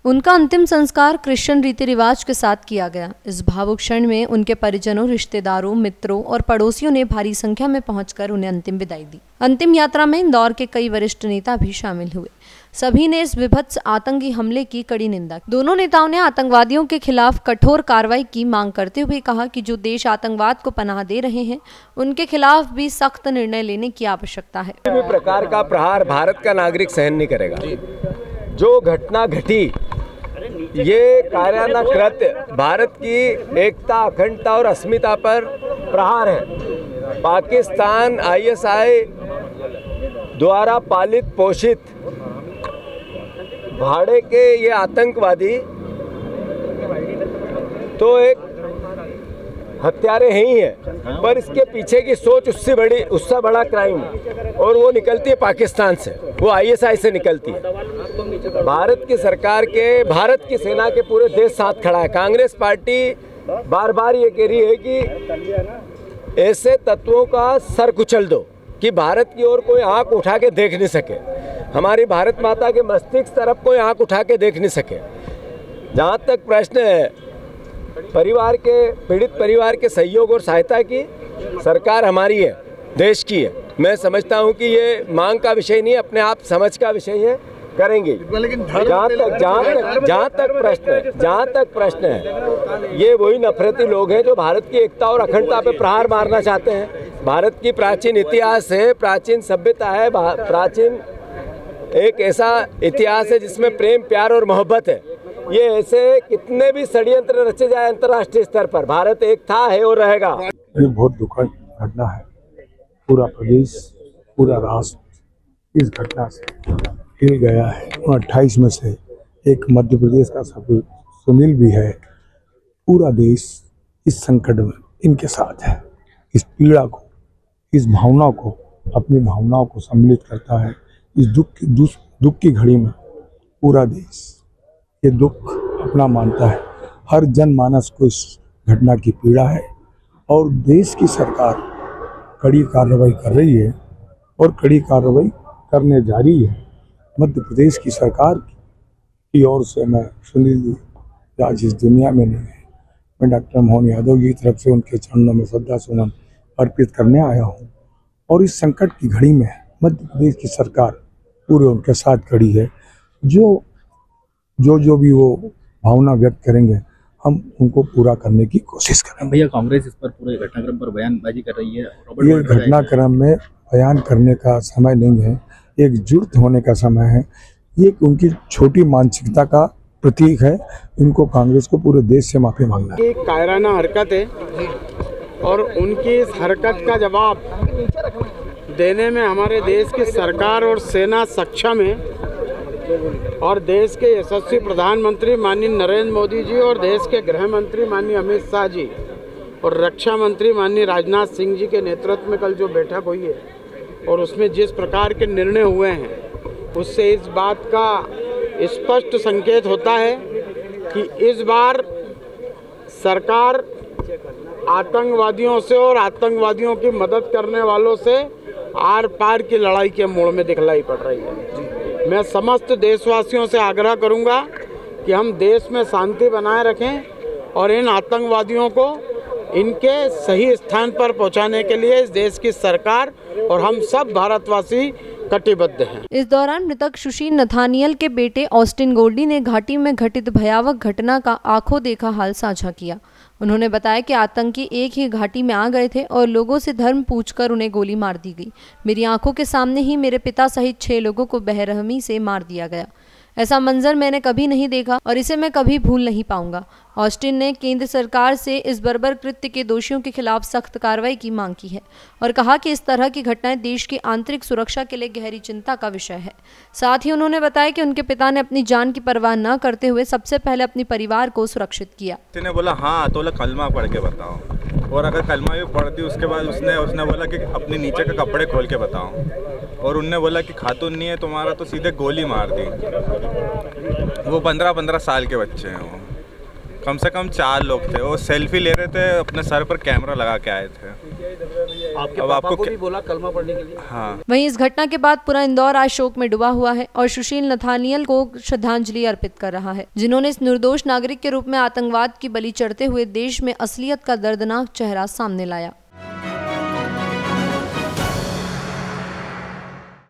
उनका अंतिम संस्कार क्रिश्चियन रीति रिवाज के साथ किया गया। इस भावुक क्षण में उनके परिजनों, रिश्तेदारों, मित्रों और पड़ोसियों ने भारी संख्या में पहुंचकर उन्हें अंतिम विदाई दी। अंतिम यात्रा में इंदौर के कई वरिष्ठ नेता भी शामिल हुए। सभी ने इस विभत्स आतंकी हमले की कड़ी निंदा की। दोनों नेताओं ने आतंकवादियों के खिलाफ कठोर कार्रवाई की मांग करते हुए कहा कि जो देश आतंकवाद को पनाह दे रहे हैं, उनके खिलाफ भी सख्त निर्णय लेने की आवश्यकता है। किसी भी प्रकार का प्रहार भारत का नागरिक सहन नहीं करेगा। जो घटना घटी, ये कायराना कृत्य भारत की एकता, अखंडता और अस्मिता पर प्रहार है। पाकिस्तान ISI द्वारा पालित पोषित भाड़े के ये आतंकवादी तो एक हत्यारे ही हैं, पर इसके पीछे की सोच उससे बड़ा क्राइम है और वो निकलती है पाकिस्तान से, वो ISI से निकलती है। भारत की सरकार के, भारत की सेना के पूरे देश साथ खड़ा है। कांग्रेस पार्टी बार बार ये कह रही है कि ऐसे तत्वों का सर कुचल दो कि भारत की ओर कोई आंख उठा के देख नहीं सके, हमारी भारत माता के मस्तिष्क तरफ कोई आंख उठा के देख नहीं सके। जहाँ तक प्रश्न है परिवार के, पीड़ित परिवार के सहयोग और सहायता की, सरकार हमारी है, देश की है। मैं समझता हूं कि ये मांग का विषय नहीं है, अपने आप समझ का विषय है, करेंगे। जहाँ तक प्रश्न है ये वही नफरती लोग हैं जो भारत की एकता और अखंडता पे प्रहार मारना चाहते हैं। भारत की प्राचीन इतिहास है, प्राचीन सभ्यता है, प्राचीन एक ऐसा इतिहास है जिसमें प्रेम, प्यार और मोहब्बत है। ये ऐसे कितने भी षड्यंत्र रचे जाए अंतर्राष्ट्रीय स्तर पर, भारत एक था, है और रहेगा। ये बहुत दुखद घटना है। पूरा प्रदेश, पूरा राष्ट्र इस घटना से हिल गया है। 28 में से एक मध्य प्रदेश का सभी सुनील भी है। पूरा देश इस संकट में इनके साथ है। इस पीड़ा को, इस भावना को, अपनी भावनाओं को सम्मिलित करता है। इस दुख की घड़ी में पूरा देश ये दुख अपना मानता है। हर जनमानस को इस घटना की पीड़ा है और देश की सरकार कड़ी कार्रवाई कर रही है और कड़ी कार्रवाई करने जा रही है। मध्य प्रदेश की सरकार की ओर से मैं सुनील जी आज इस दुनिया में नहीं है, मैं डॉक्टर मोहन यादव जी की तरफ से उनके चरणों में श्रद्धा सुमन अर्पित करने आया हूँ। और इस संकट की घड़ी में मध्य प्रदेश की सरकार पूरे उनके साथ खड़ी है। जो भी वो भावना व्यक्त करेंगे हम उनको पूरा करने की कोशिश करेंगे। भैया, कांग्रेस इस पर पूरे घटनाक्रम पर बयानबाजी कर रही है। ये घटनाक्रम में बयान करने का समय नहीं है, एकजुट होने का समय है। ये उनकी छोटी मानसिकता का प्रतीक है। इनको, कांग्रेस को पूरे देश से माफी मांगना है। कायराना हरकत है और उनकी इस हरकत का जवाब देने में हमारे देश की सरकार और सेना सक्षम है। और देश के यशस्वी प्रधानमंत्री माननीय नरेंद्र मोदी जी और देश के गृह मंत्री माननीय अमित शाह जी और रक्षा मंत्री माननीय राजनाथ सिंह जी के नेतृत्व में कल जो बैठक हुई है और उसमें जिस प्रकार के निर्णय हुए हैं, उससे इस बात का स्पष्ट संकेत होता है कि इस बार सरकार आतंकवादियों से और आतंकवादियों की मदद करने वालों से आर पार की लड़ाई के मोड़ में दिखलाई पड़ रही है। मैं समस्त देशवासियों से आग्रह करूंगा कि हम देश में शांति बनाए रखें और इन आतंकवादियों को इनके सही स्थान पर पहुंचाने के लिए इस देश की सरकार और हम सब भारतवासी कटिबद्ध हैं। इस दौरान मृतक सुशील नथानियल के बेटे ऑस्टिन गोल्डी ने घाटी में घटित भयावह घटना का आंखों देखा हाल साझा किया। उन्होंने बताया कि आतंकी एक ही घाटी में आ गए थे और लोगों से धर्म पूछकर उन्हें गोली मार दी गई। मेरी आंखों के सामने ही मेरे पिता सहित 6 लोगों को बेरहमी से मार दिया गया। ऐसा मंजर मैंने कभी नहीं देखा और इसे मैं कभी भूल नहीं पाऊंगा। ऑस्टिन ने केंद्र सरकार से इस बर्बर कृत्य के दोषियों के खिलाफ सख्त कार्रवाई की मांग की है और कहा कि इस तरह की घटनाएं देश की आंतरिक सुरक्षा के लिए गहरी चिंता का विषय है। साथ ही उन्होंने बताया कि उनके पिता ने अपनी जान की परवाह न करते हुए सबसे पहले अपने परिवार को सुरक्षित किया। उसने बोला हाँ तो कलमा पढ़ के बताओ, और अगर कलमा भी पढ़ दी उसके बाद उसने बोला कि अपने नीचे के कपड़े खोल के बताओ, और उनने बोला कि खातून नहीं है तुम्हारा, तो सीधे गोली मार दी। वो 15-15 साल के बच्चे हैं वो। कम से कम 4 लोग थे। वो सेल्फी ले रहे थे, अपने सर पर कैमरा लगा के आए थे। आपके पापा को भी बोला कलमा पढ़ने के लिए? हाँ। वहीं इस घटना के बाद पूरा इंदौर आज शोक में डूबा हुआ है और सुशील नथानियल को श्रद्धांजलि अर्पित कर रहा है, जिन्होंने इस निर्दोष नागरिक के रूप में आतंकवाद की बलि चढ़ते हुए देश में असलियत का दर्दनाक चेहरा सामने लाया।